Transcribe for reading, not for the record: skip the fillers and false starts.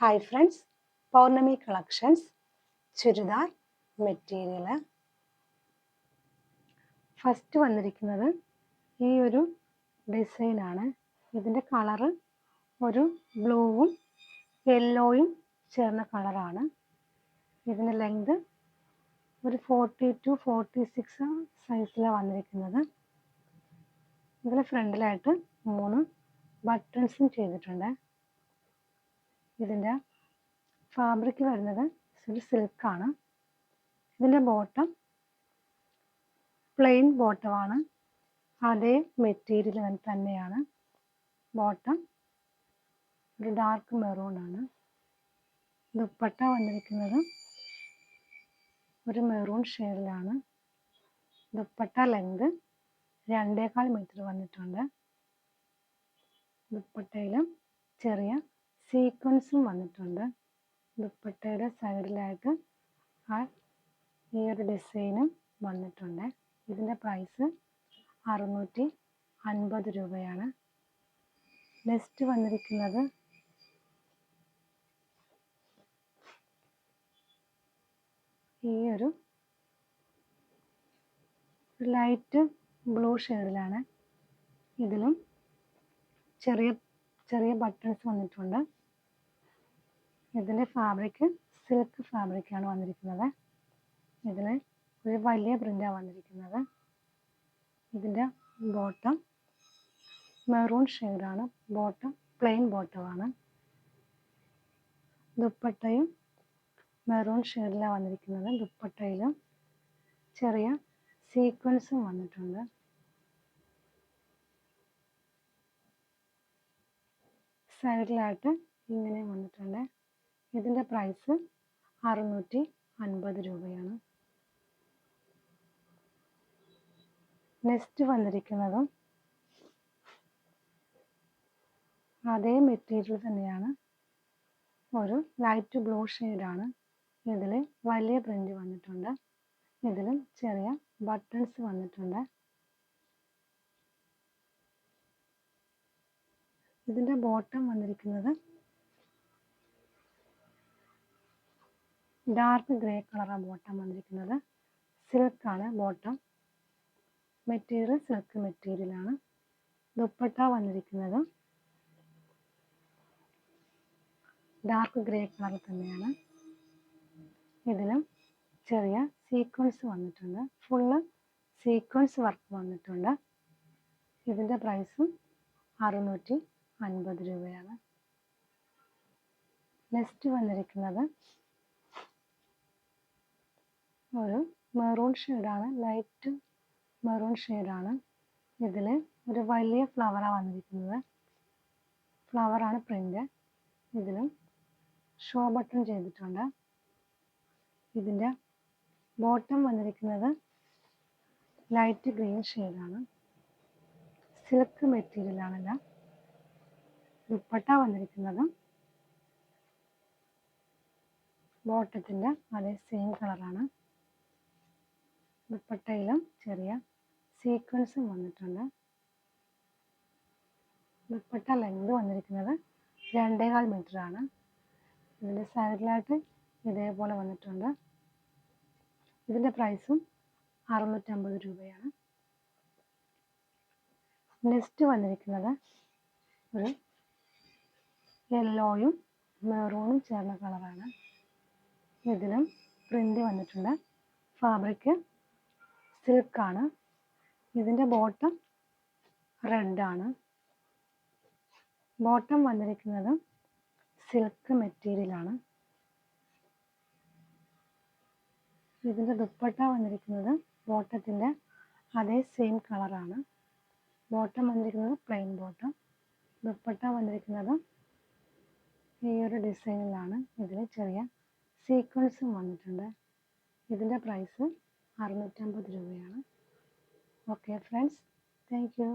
Hi friends, പൗർണമി collections churidar material. First വന്നിരിക്കുന്നത് ഈ ഒരു ഡിസൈനാണ്. ഇതിൻ്റെ കളറ് ഒരു ബ്ലൂവും യെല്ലോയും ചേർന്ന കളറാണ്. ഇതിൻ്റെ ലെങ്ത് ഒരു 40 to 46 സൈസിലാണ് വന്നിരിക്കുന്നത്. ഇതിന് ഫ്രണ്ടിലായിട്ട് 3 ബട്ടൺസും ചെയ്തിട്ടുണ്ട്. ഇതിൻ്റെ ഫാബ്രിക് വരുന്നത് ഒരു സിൽക്കാണ്. ഇതിൻ്റെ ബോട്ടം പ്ലെയിൻ ബോട്ടമാണ്. അതേ മെറ്റീരിയൽ തന്നെയാണ്. ബോട്ടം ഒരു ഡാർക്ക് മെറൂൺ ആണ്. ദുപ്പട്ട വന്നിരിക്കുന്നത് ഒരു മെറൂൺ ഷെയ്ഡിലാണ്. ദുപ്പട്ട ലെങ്ത് 2.25 മീറ്റർ വന്നിട്ടുണ്ട്. ദുപ്പട്ടയിലും ചെറിയ സീക്വൻസും വന്നിട്ടുണ്ട്. ദുപ്പട്ടയുടെ സൈഡിലായിട്ട് ഈ ഒരു ഡിസൈനും വന്നിട്ടുണ്ട്. ഇതിൻ്റെ പ്രൈസ് 650 രൂപയാണ്. നെക്സ്റ്റ് വന്നിരിക്കുന്നത് ഈ ഒരു ലൈറ്റ് ബ്ലൂ ഷെയ്ഡിലാണ്. ഇതിലും ചെറിയ ചെറിയ ബട്ടൺസ് വന്നിട്ടുണ്ട്. ഇതിൻ്റെ ഫാബ്രിക് സിൽക്ക് ഫാബ്രിക്കാണ് വന്നിരിക്കുന്നത്. ഇതിൽ ഒരു വലിയ പ്രിൻ്റാണ് വന്നിരിക്കുന്നത്. ഇതിൻ്റെ ബോട്ടം മെറൂൺ ഷെയ്ഡാണ്. ബോട്ടം പ്ലെയിൻ ബോട്ടമാണ്. ദുപ്പട്ടയും മെറൂൺ ഷെയ്ഡിലാണ് വന്നിരിക്കുന്നത്. ദുപ്പട്ടയിലും ചെറിയ സീക്വൻസും വന്നിട്ടുണ്ട്. സൈഡിലായിട്ട് ഇങ്ങനെ വന്നിട്ടുണ്ട്. ഇതിൻ്റെ പ്രൈസ് 650 രൂപയാണ്. നെക്സ്റ്റ് വന്നിരിക്കുന്നതും അതേ മെറ്റീരിയൽ തന്നെയാണ്. ഒരു ലൈറ്റ് ബ്ലൂ ഷെയ്ഡാണ്. ഇതിൽ വലിയ പ്രിൻ്റ് വന്നിട്ടുണ്ട്. ഇതിലും ചെറിയ ബട്ടൺസ് വന്നിട്ടുണ്ട്. ഇതിൻ്റെ ബോട്ടം വന്നിരിക്കുന്നത് ഡാർക്ക് ഗ്രേ കളറാണ്. ബോട്ടം വന്നിരിക്കുന്നത് സിൽക്കാണ്. ബോട്ടം മെറ്റീരിയൽ സിൽക്ക് മെറ്റീരിയലാണ്. ദുപ്പട്ട വന്നിരിക്കുന്നത് ഡാർക്ക് ഗ്രേ കളർ തന്നെയാണ്. ഇതിലും ചെറിയ സീക്വൻസ് വന്നിട്ടുണ്ട്. ഫുള്ള് സീക്വൻസ് വർക്ക് വന്നിട്ടുണ്ട്. ഇതിൻ്റെ പ്രൈസും 650 രൂപയാണ്. നെക്സ്റ്റ് വന്നിരിക്കുന്നത് ഒരു മെറൂൺ ഷെയ്ഡാണ്. ലൈറ്റ് മെറൂൺ ഷെയ്ഡാണ്. ഇതിൽ ഒരു വലിയ ഫ്ലവറാണ് വന്നിരിക്കുന്നത്. ഫ്ലവറാണ് പ്രിൻ്റ്. ഇതിലും ഷോ ബട്ടൺ ചെയ്തിട്ടുണ്ട്. ഇതിൻ്റെ ബോട്ടം വന്നിരിക്കുന്നത് ലൈറ്റ് ഗ്രീൻ ഷെയ്ഡാണ്. സിൽക്ക് മെറ്റീരിയലാണല്ല. ദുപ്പട്ട വന്നിരിക്കുന്നത് ബോട്ടത്തിൻ്റെ അതേ സെയിം കളറാണ്. ദുപ്പട്ടയിലും ചെറിയ സീക്വൻസും വന്നിട്ടുണ്ട്. ദുപ്പട്ട ലെങ്ത് വന്നിരിക്കുന്നത് 2.25 മീറ്റർ ആണ്. ഇതിൻ്റെ സൈഡിലായിട്ട് ഇതേപോലെ വന്നിട്ടുണ്ട്. ഇതിൻ്റെ പ്രൈസും 650 രൂപയാണ്. നെക്സ്റ്റ് വന്നിരിക്കുന്നത് ഒരു യെല്ലോയും മെറൂണും ചേർന്ന കളറാണ്. ഇതിലും പ്രിൻ്റ് വന്നിട്ടുണ്ട്. ഫാബ്രിക് സിൽക്കാണ്. ഇതിൻ്റെ ബോട്ടം റെഡാണ്. ബോട്ടം വന്നിരിക്കുന്നത് സിൽക്ക് മെറ്റീരിയലാണ്. ഇതിൻ്റെ ദുപ്പട്ട വന്നിരിക്കുന്നത് ബോട്ടത്തിൻ്റെ അതേ സെയിം കളറാണ്. ബോട്ടം വന്നിരിക്കുന്നത് പ്ലെയിൻ ബോട്ടം. ദുപ്പട്ട വന്നിരിക്കുന്നത് ഈ ഒരു ഡിസൈനിലാണ്. ഇതിൽ ചെറിയ സീക്വൻസും വന്നിട്ടുണ്ട്. ഇതിൻ്റെ പ്രൈസ് 650 രൂപയാണ്. Okay friends, thank you.